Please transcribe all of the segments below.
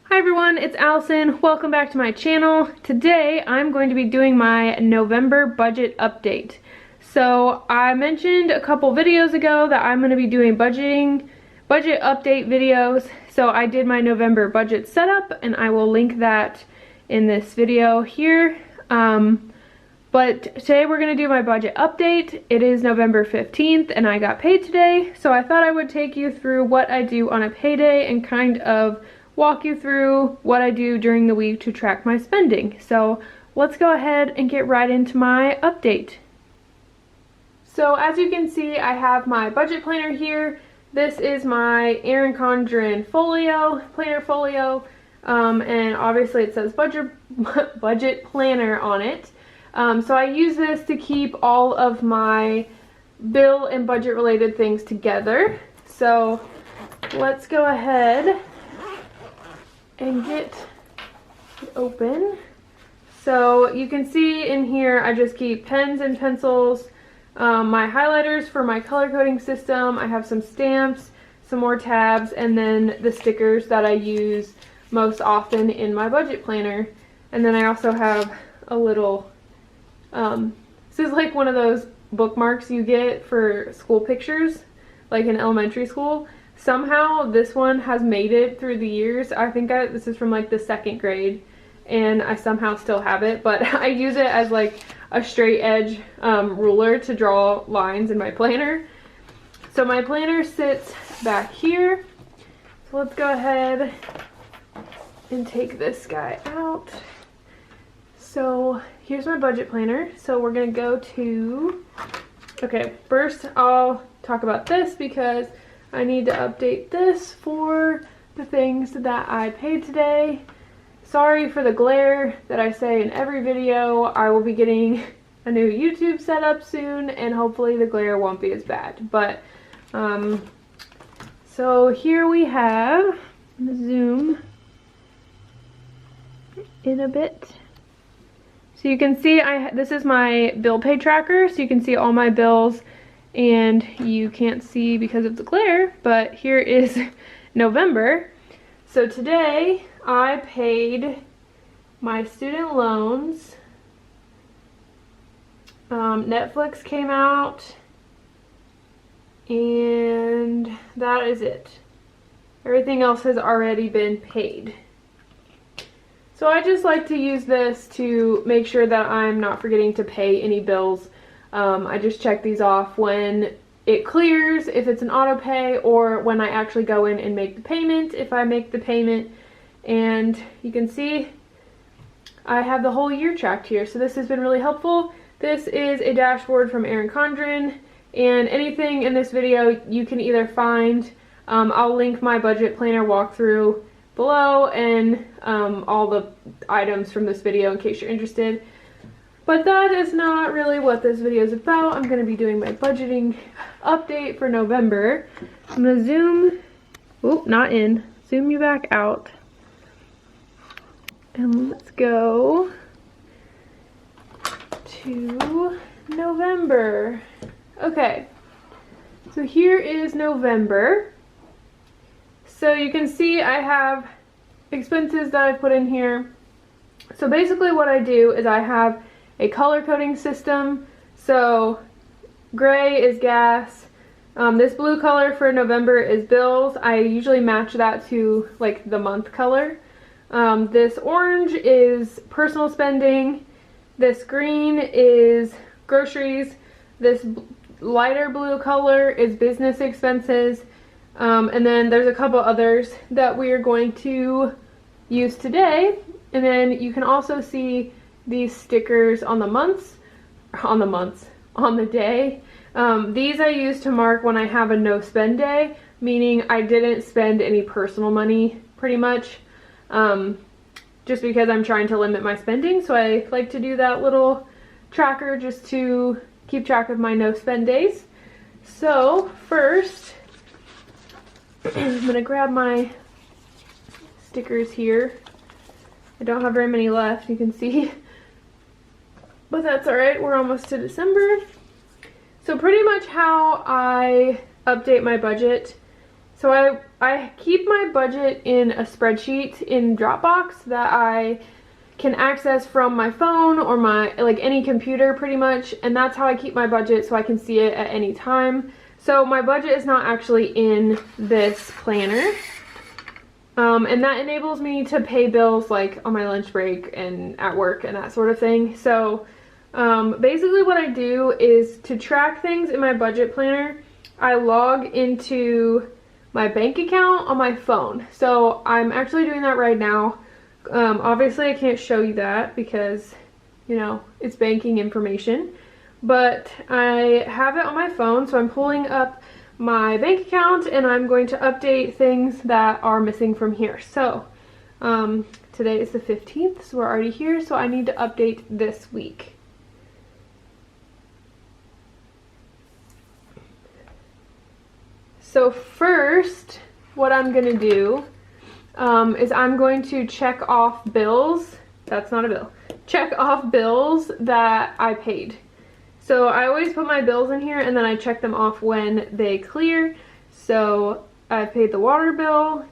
Hi everyone, it's Allison. Welcome back to my channel. Today I'm going to be doing my November budget update. So I mentioned a couple videos ago that I'm going to be doing budget update videos. So I did my November budget setup and I will link that in this video here. But today we're going to do my budget update. It is November 15th and I got paid today. So I thought I would take you through what I do on a payday and kind of walk you through what I do during the week to track my spending. So let's go ahead and get right into my update. So as you can see, I have my budget planner here. This is my Erin Condren planner folio, and obviously it says budget planner on it. So I use this to keep all of my bill and budget related things together. So let's go ahead and get it open. So you can see in here I just keep pens and pencils, my highlighters for my color coding system. I have some stamps, some more tabs, and then the stickers that I use most often in my budget planner. And then I also have a little, this is like one of those bookmarks you get for school pictures, like in elementary school. Somehow this one has made it through the years. I think this is from like the 2nd grade and I somehow still have it, but I use it as like a straight edge ruler to draw lines in my planner. So my planner sits back here. So let's go ahead and take this guy out. So here's my budget planner. So we're gonna go to, okay, first I'll talk about this because I need to update this for the things that I paid today. Sorry for the glare that I say in every video. I will be getting a new YouTube setup soon and hopefully the glare won't be as bad. But so here we have, I'm gonna zoom in a bit. So you can see this is my bill pay tracker, so you can see all my bills. And you can't see because of the glare, but here is November. So today I paid my student loans. Netflix came out and that is it. Everything else has already been paid. So I just like to use this to make sure that I'm not forgetting to pay any bills. I just check these off when it clears, if it's an auto pay, or when I actually go in and make the payment, if I make the payment. And you can see I have the whole year tracked here, so this has been really helpful. This is a dashboard from Erin Condren, and anything in this video you can either find, I'll link my budget planner walkthrough below and all the items from this video in case you're interested. But that is not really what this video is about. I'm going to be doing my budgeting update for November. I'm going to zoom, not in, zoom you back out. And let's go to November. Okay, so here is November. So you can see I have expenses that I put in here. So basically what I do is I have a color coding system. So gray is gas. This blue color for November is bills. I usually match that to like the month color. This orange is personal spending. This green is groceries. This lighter blue color is business expenses. And then there's a couple others that we are going to use today. And then you can also see these stickers on the day. These I use to mark when I have a no spend day, meaning I didn't spend any personal money pretty much, just because I'm trying to limit my spending. So I like to do that little tracker just to keep track of my no spend days. So first, I'm gonna grab my stickers here. I don't have very many left, you can see. But that's alright, we're almost to December. So pretty much how I update my budget So I keep my budget in a spreadsheet in Dropbox that I can access from my phone or my, like, any computer pretty much, and that's how I keep my budget, so I can see it at any time. So my budget is not actually in this planner, and that enables me to pay bills like on my lunch break and at work and that sort of thing. So basically what I do is, to track things in my budget planner, I log into my bank account on my phone. So I'm actually doing that right now. Obviously I can't show you that because, you know, it's banking information, but I have it on my phone. So I'm pulling up my bank account and I'm going to update things that are missing from here. So today is the 15th, so we're already here, so I need to update this week. So first, what I'm gonna do is I'm going to check off bills. That's not a bill. Check off bills that I paid. So I always put my bills in here and then I check them off when they clear. So I paid the water bill.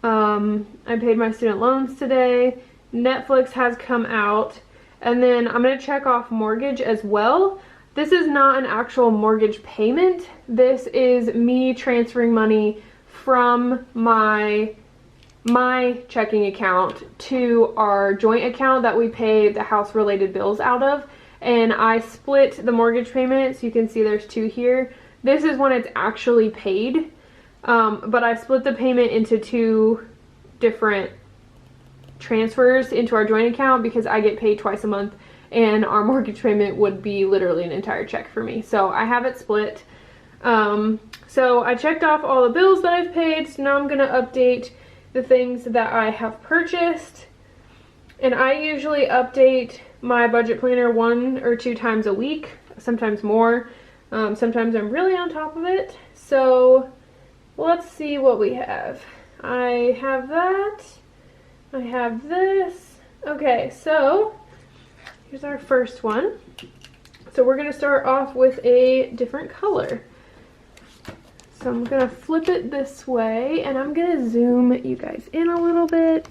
I paid my student loans today. Netflix has come out. And then I'm going to check off mortgage as well. This is not an actual mortgage payment. This is me transferring money from my checking account to our joint account that we pay the house related bills out of, and I split the mortgage payment, so you can see there's two here. This is when it's actually paid, but I split the payment into two different transfers into our joint account because I get paid twice a month and our mortgage payment would be literally an entire check for me. So I have it split. So I checked off all the bills that I've paid, so now I'm gonna update the things that I have purchased. And I usually update my budget planner 1 or 2 times a week, sometimes more. Sometimes I'm really on top of it. So let's see what we have. I have that. I have this. Okay, so here's our first one. So we're gonna start off with a different color. So I'm gonna flip it this way and I'm gonna zoom you guys in a little bit.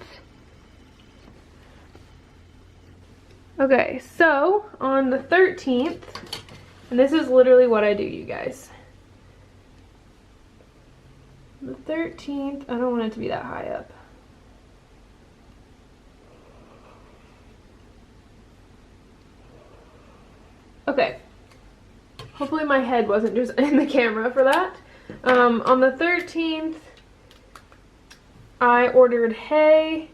Okay, so on the 13th, and this is literally what I do, you guys. The 13th, I don't want it to be that high up. Okay, hopefully my head wasn't just in the camera for that. On the 13th, I ordered hay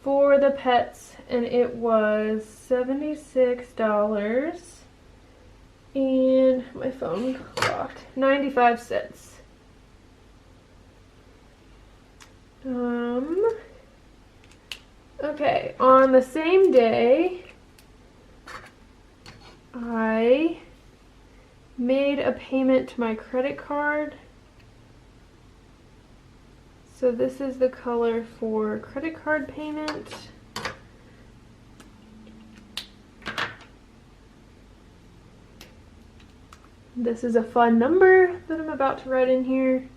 for the pets and it was $76 and my phone locked, 95 cents. Okay, on the same day, I made a payment to my credit card. So this is the color for credit card payment. This is a fun number that I'm about to write in here.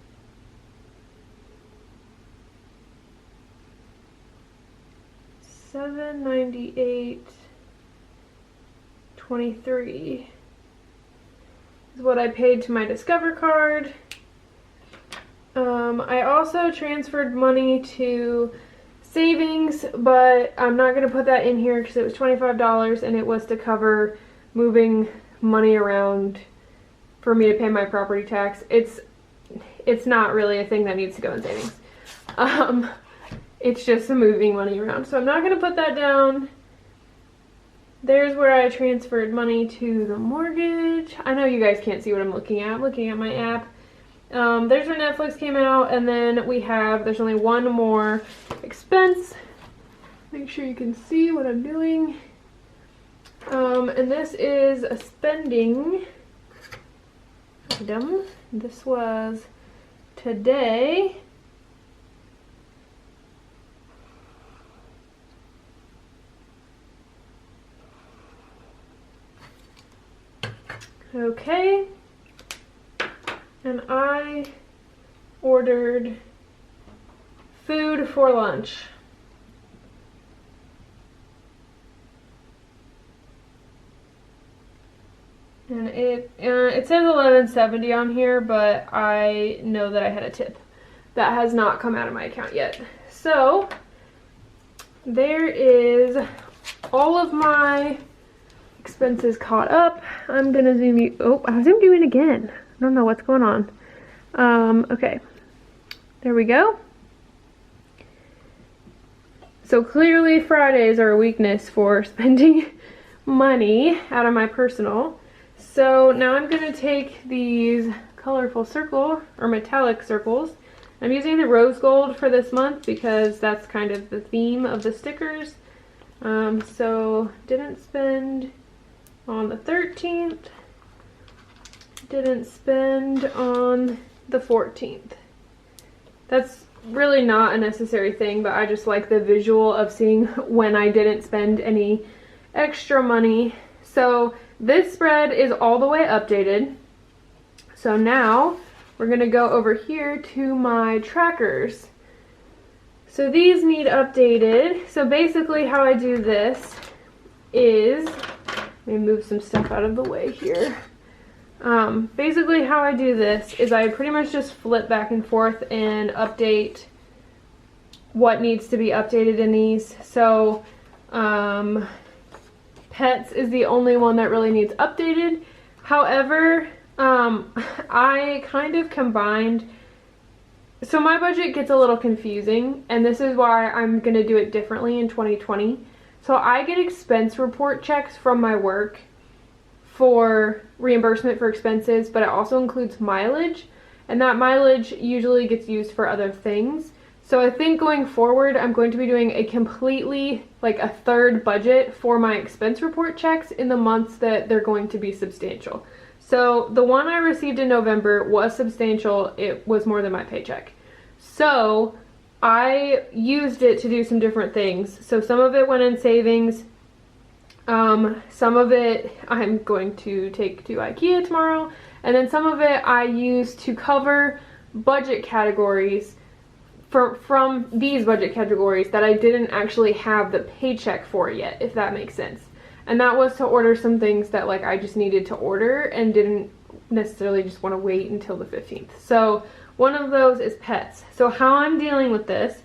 $798.23 is what I paid to my Discover card. I also transferred money to savings, but I'm not going to put that in here because it was $25 and it was to cover moving money around for me to pay my property tax. It's not really a thing that needs to go in savings. It's just moving money around. So I'm not going to put that down. There's where I transferred money to the mortgage. I know you guys can't see what I'm looking at. I'm looking at my app. There's where Netflix came out, and then there's only one more expense. Make sure you can see what I'm doing. And this is a spending item. This was today. Okay. and I ordered food for lunch. And it says $11.70 on here, but I know that I had a tip. That has not come out of my account yet. So there is all of my expenses caught up. I'm gonna zoom you. Oh, I zoomed you in again. I don't know what's going on. Okay, there we go. So clearly Fridays are a weakness for spending money out of my personal. So now I'm going to take these colorful circle or metallic circles. I'm using the rose gold for this month because that's kind of the theme of the stickers. So didn't spend on the 13th, didn't spend on the 14th. That's really not a necessary thing, but I just like the visual of seeing when I didn't spend any extra money. So this spread is all the way updated. So now we're gonna go over here to my trackers. So these need updated. So basically how I do this is, let me move some stuff out of the way here. Basically how I do this is I pretty much just flip back and forth and update what needs to be updated in these. So pets is the only one that really needs updated. However, I kind of combined, so my budget gets a little confusing, and this is why I'm going to do it differently in 2020. So I get expense report checks from my work for reimbursement for expenses, but it also includes mileage, and that mileage usually gets used for other things. So I think going forward, I'm going to be doing a completely, like a third budget for my expense report checks in the months that they're going to be substantial. So the one I received in November was substantial. It was more than my paycheck. So I used it to do some different things. So some of it went in savings. Some of it I'm going to take to IKEA tomorrow. And then some of it I used to cover budget categories from these budget categories that I didn't actually have the paycheck for yet, if that makes sense. And that was to order some things that like I just needed to order and didn't necessarily just want to wait until the 15th. So one of those is pets. So how I'm dealing with this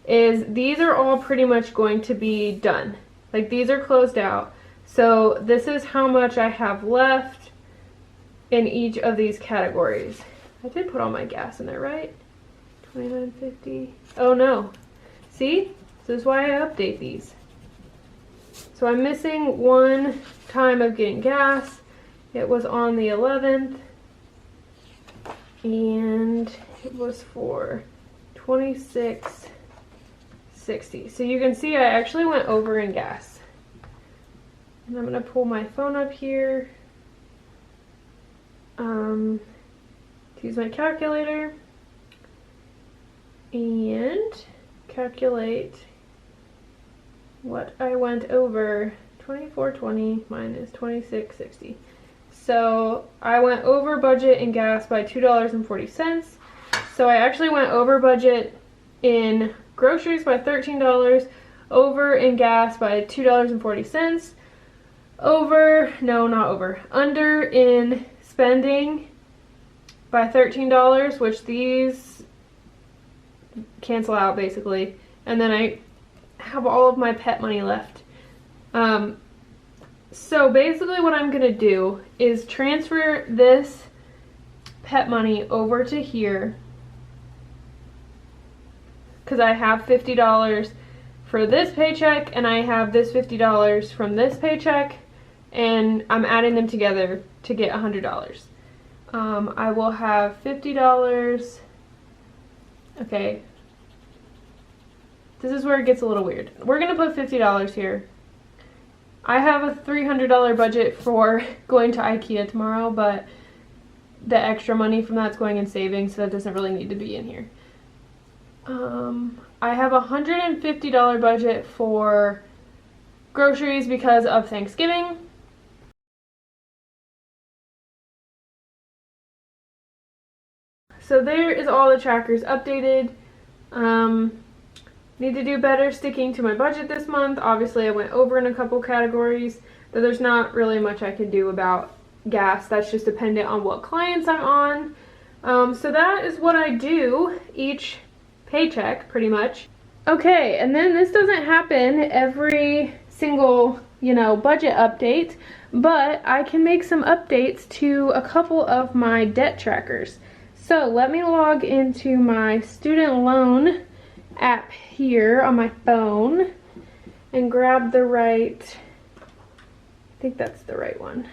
is these are all pretty much going to be done. Like these are closed out. So this is how much I have left in each of these categories. I did put all my gas in there, right? $29.50. Oh no. See? This is why I update these. So I'm missing one time of getting gas. It was on the 11th. And it was for $26.60. So you can see I actually went over in gas. And I'm going to pull my phone up here to use my calculator and calculate what I went over. 24.20 minus 26.60. So I went over budget in gas by $2.40. So I actually went over budget in groceries by $13, over in gas by $2.40, under in spending by $13, which these cancel out basically, and then I have all of my pet money left. So basically what I'm gonna do is transfer this pet money over to here because I have $50 for this paycheck and I have this $50 from this paycheck, and I'm adding them together to get $100. I will have $50. Okay, this is where it gets a little weird. We're gonna put $50 here. I have a $300 budget for going to IKEA tomorrow, but the extra money from that's going in savings, so that doesn't really need to be in here. I have a $150 budget for groceries because of Thanksgiving. so there is all the trackers updated. Need to do better sticking to my budget this month. Obviously I went over in a couple categories, but there's not really much I can do about gas. That's just dependent on what clients I'm on. So that is what I do each paycheck pretty much. Okay, and then this doesn't happen every single, budget update, but I can make some updates to a couple of my debt trackers. So let me log into my student loan app here on my phone and grab the right, I think that's the right one.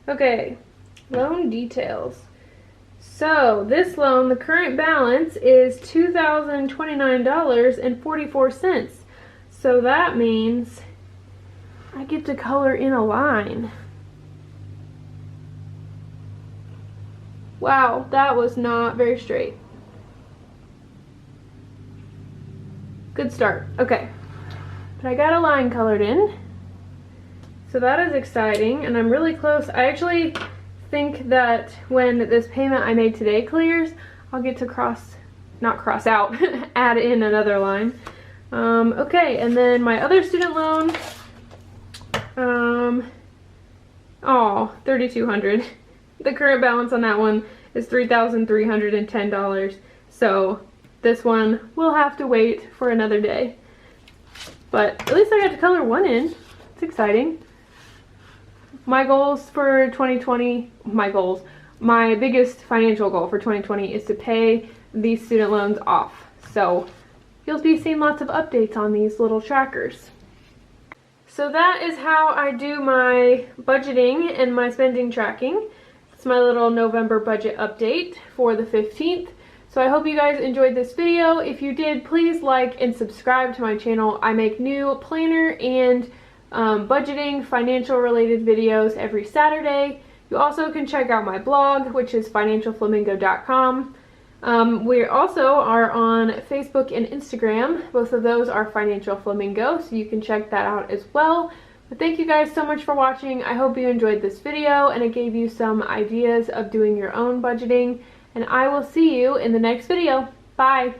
Okay, loan details. So this loan, the current balance is $2,029.44. So that means I get to color in a line. Wow, that was not very straight. Good start. Okay, but I got a line colored in, so that is exciting, and I'm really close. I actually think that when this payment I made today clears, I'll get to not cross out, add in another line. Okay, and then my other student loan, $3,200. The current balance on that one is $3,310. So this one will have to wait for another day. But at least I got to color one in. It's exciting. My goals for 2020, my biggest financial goal for 2020 is to pay these student loans off. So you'll be seeing lots of updates on these little trackers. So that is how I do my budgeting and my spending tracking. It's my little November budget update for the 15th. So I hope you guys enjoyed this video. If you did, please like and subscribe to my channel. I make new planner and budgeting, financial related videos every Saturday. You also can check out my blog, which is financialflamingo.com. We also are on Facebook and Instagram. Both of those are Financial Flamingo, so you can check that out as well. But thank you guys so much for watching. I hope you enjoyed this video and it gave you some ideas of doing your own budgeting. And I will see you in the next video. Bye!